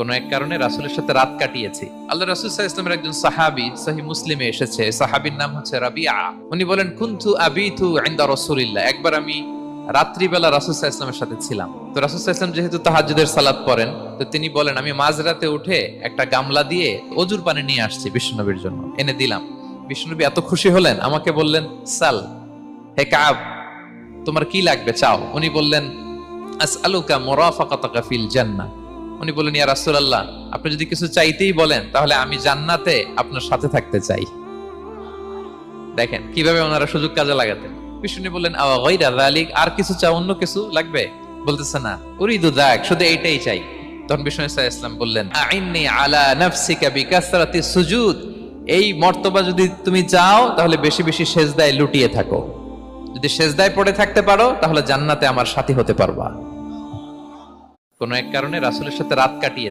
কোন এক কারণে রাসূলের সাথে রাত কাটিয়েছি। আল্লাহ রাসূল সাল্লাল্লাহু আলাইহি ওয়াসাল্লামের একজন সাহাবী, সহিহ মুসলিমে এসেছে, সাহাবীর নাম হচ্ছে রাবিআ। উনি বলেন, কুনতু আবিতু ইনদা রাসূলিল্লাহ, একবার আমি রাত্রিবেলা রাসূল সাল্লাল্লাহু আলাইহি ওয়াসাল্লামের সাথে ছিলাম। তো রাসূল সাল্লাল্লাহু আলাইহি ওয়াসাল্লাম যেহেতু তাহাজ্জুদের সালাত পড়েন, তো তিনি বলেন, আমি মাঝরাতে উঠে একটা গামলা দিয়ে অজুর পানি নিয়ে আসছি বিশ্বনবীর জন্য, এনে দিলাম। বিশ্বনবী এত খুশি হলেন, আমাকে বললেন, সাল, হে কাব, তোমার কি লাগবে চাও। উনি বললেন, আসআলুকা মুরাফাকাতাকা ফিল জান্নাহ। উনি বললেন, ইয়া রাসূলুল্লাহ, আপনি যদি কিছু চাইতেই বলেন তাহলে আমি জান্নাতে আপনার সাথে থাকতে চাই। দেখেন কিভাবে ওনারা সুযোগ কাজে লাগাতেন। বিষ্ণু বললেন, আওয়া গায়রা যালিক, আর কিছু চাও, অন্য কিছু লাগবে? বলতেছে না, উরিদু যাক, শুধু এইটাই চাই। তখন বিষ্ণু সাল্লাল্লাহু আলাইহি ওয়াসাল্লাম বললেন, আইন্নি আলা নাফসিকা বিকাসরাতি সুজুদ, এই মর্তবা যদি তুমি চাও তাহলে বেশি বেশি সেজদায় লুটিয়ে থাকো। যদি সেজদায় পড়ে থাকতে পারো তাহলে জান্নাতে আমার সাথী হতে পারবা। কোন এক কারণে রাসূলের সাথে রাত কাটিয়ে